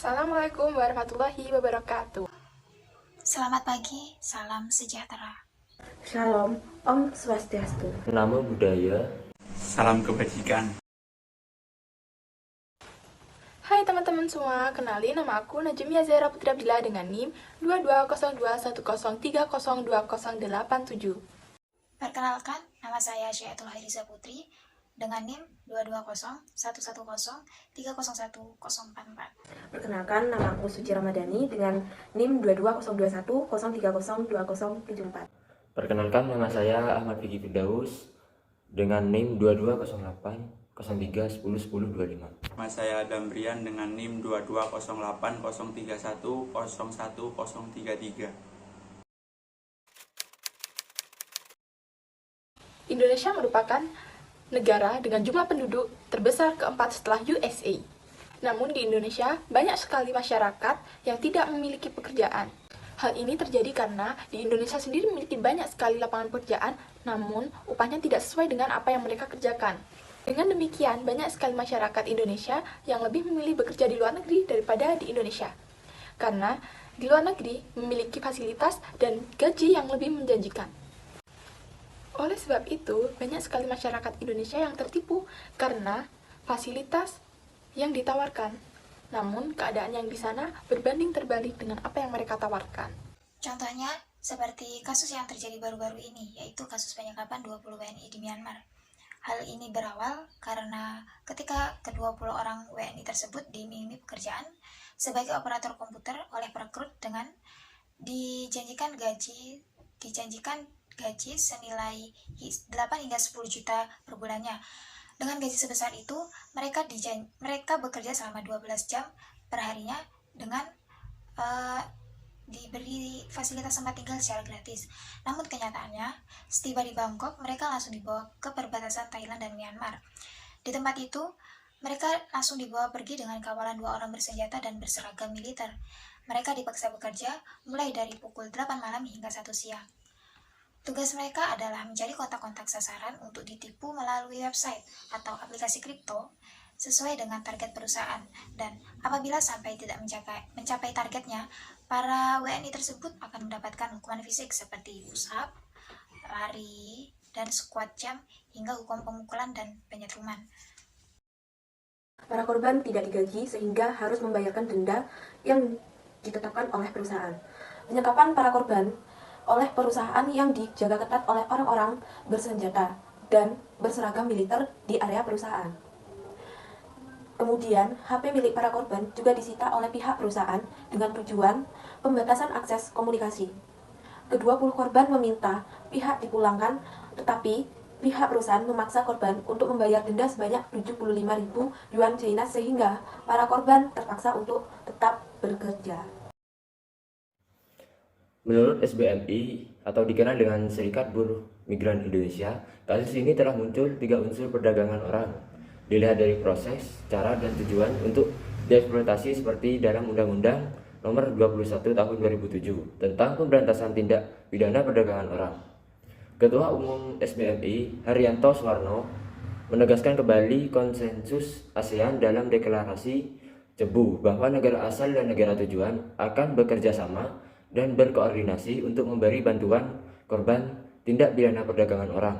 Assalamualaikum warahmatullahi wabarakatuh. Selamat pagi, salam sejahtera. Shalom, Om Swastiastu. Namo Buddhaya. Salam kebajikan. Hai teman-teman semua, kenalin nama aku Najmi Yazera Putri Abdillah dengan NIM 220210302087. Perkenalkan, nama saya Syaetul Hairiza Putri dengan NIM 2201111301044. Perkenalkan, nama aku Suci Ramadhani dengan NIM 2202103020074. Perkenalkan, nama saya Ahmad Fikri Firdaus dengan NIM 220803101025. Nama saya Adam Brian dengan NIM 220803101033. Indonesia merupakan negara dengan jumlah penduduk terbesar keempat setelah USA. Namun di Indonesia banyak sekali masyarakat yang tidak memiliki pekerjaan. Hal ini terjadi karena di Indonesia sendiri memiliki banyak sekali lapangan pekerjaan, namun upahnya tidak sesuai dengan apa yang mereka kerjakan. Dengan demikian, banyak sekali masyarakat Indonesia yang lebih memilih bekerja di luar negeri daripada di Indonesia. Karena di luar negeri memiliki fasilitas dan gaji yang lebih menjanjikan. Oleh sebab itu, banyak sekali masyarakat Indonesia yang tertipu karena fasilitas yang ditawarkan. Namun, keadaan yang di sana berbanding terbalik dengan apa yang mereka tawarkan. Contohnya, seperti kasus yang terjadi baru-baru ini, yaitu kasus penyekapan 20 WNI di Myanmar. Hal ini berawal karena ketika ke-20 orang WNI tersebut diiming-imingi pekerjaan sebagai operator komputer oleh perekrut dengan dijanjikan gaji senilai 8 hingga 10 juta per bulannya. Dengan gaji sebesar itu, mereka bekerja selama 12 jam per harinya dengan diberi fasilitas tempat tinggal secara gratis. Namun kenyataannya, setiba di Bangkok, mereka langsung dibawa ke perbatasan Thailand dan Myanmar. Di tempat itu, mereka langsung dibawa pergi dengan kawalan 2 orang bersenjata dan berseragam militer. Mereka dipaksa bekerja mulai dari pukul 8 malam hingga 1 siang. Tugas mereka adalah mencari kontak-kontak sasaran untuk ditipu melalui website atau aplikasi kripto sesuai dengan target perusahaan, dan apabila sampai tidak mencapai targetnya, para WNI tersebut akan mendapatkan hukuman fisik seperti push-up, lari, dan squat jam hingga hukuman pemukulan dan penyetruman. Para korban tidak digaji sehingga harus membayarkan denda yang ditetapkan oleh perusahaan. Penyekapan para korban oleh perusahaan yang dijaga ketat oleh orang-orang bersenjata dan berseragam militer di area perusahaan. Kemudian, HP milik para korban juga disita oleh pihak perusahaan dengan tujuan pembatasan akses komunikasi. Ke-20 korban meminta pihak dipulangkan, tetapi pihak perusahaan memaksa korban untuk membayar denda sebanyak 75.000 yuan China sehingga para korban terpaksa untuk tetap bekerja. Menurut SBMI atau dikenal dengan Serikat Buruh Migran Indonesia, kasus ini telah muncul 3 unsur perdagangan orang. Dilihat dari proses, cara, dan tujuan untuk dieksploitasi seperti dalam Undang-Undang Nomor 21 Tahun 2007 tentang Pemberantasan Tindak Pidana Perdagangan Orang. Ketua Umum SBMI, Haryanto Swarno, menegaskan kembali konsensus ASEAN dalam deklarasi Cebu bahwa negara asal dan negara tujuan akan bekerja sama dan berkoordinasi untuk memberi bantuan korban tindak pidana perdagangan orang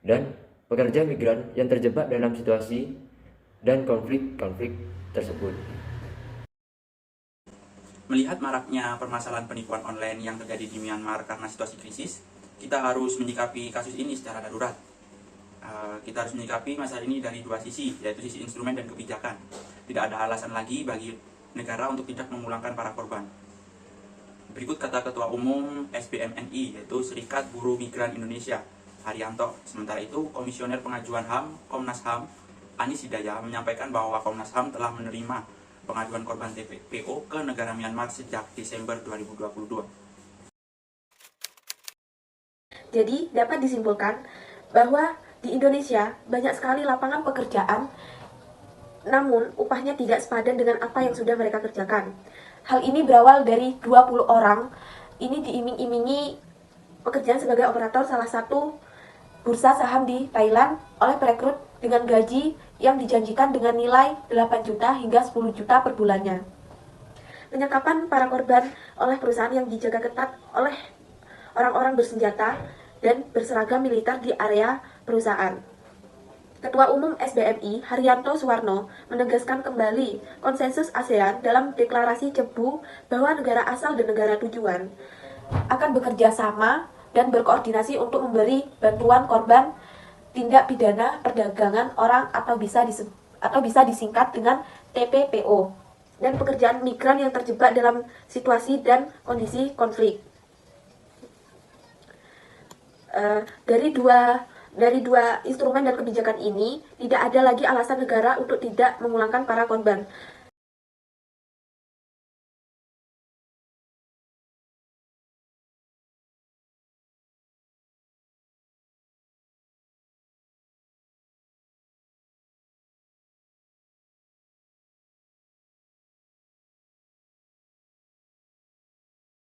dan pekerja migran yang terjebak dalam situasi dan konflik tersebut. Melihat maraknya permasalahan penipuan online yang terjadi di Myanmar karena situasi krisis, kita harus menyikapi kasus ini secara darurat. Kita harus menyikapi masalah ini dari 2 sisi, yaitu sisi instrumen dan kebijakan. Tidak ada alasan lagi bagi negara untuk tidak memulangkan para korban. Berikut kata Ketua Umum SBMNI, yaitu Serikat Buruh Migran Indonesia, Haryanto. Sementara itu, Komisioner Pengajuan HAM, Komnas HAM, Anis Hidayah, menyampaikan bahwa Komnas HAM telah menerima pengaduan korban TPO ke negara Myanmar sejak Desember 2022. Jadi, dapat disimpulkan bahwa di Indonesia banyak sekali lapangan pekerjaan, namun upahnya tidak sepadan dengan apa yang sudah mereka kerjakan. Hal ini berawal dari 20 orang ini diiming-imingi pekerjaan sebagai operator salah satu bursa saham di Thailand oleh perekrut dengan gaji yang dijanjikan dengan nilai 8 juta hingga 10 juta per bulannya. Penyekapan para korban oleh perusahaan yang dijaga ketat oleh orang-orang bersenjata dan berseragam militer di area perusahaan. Ketua Umum SBMI, Haryanto Suwarno, menegaskan kembali konsensus ASEAN dalam deklarasi Cebu bahwa negara asal dan negara tujuan akan bekerja sama dan berkoordinasi untuk memberi bantuan korban tindak pidana perdagangan orang atau bisa disingkat dengan TPPO dan pekerjaan migran yang terjebak dalam situasi dan kondisi konflik. Dari dua instrumen dan kebijakan ini, tidak ada lagi alasan negara untuk tidak memulangkan para korban.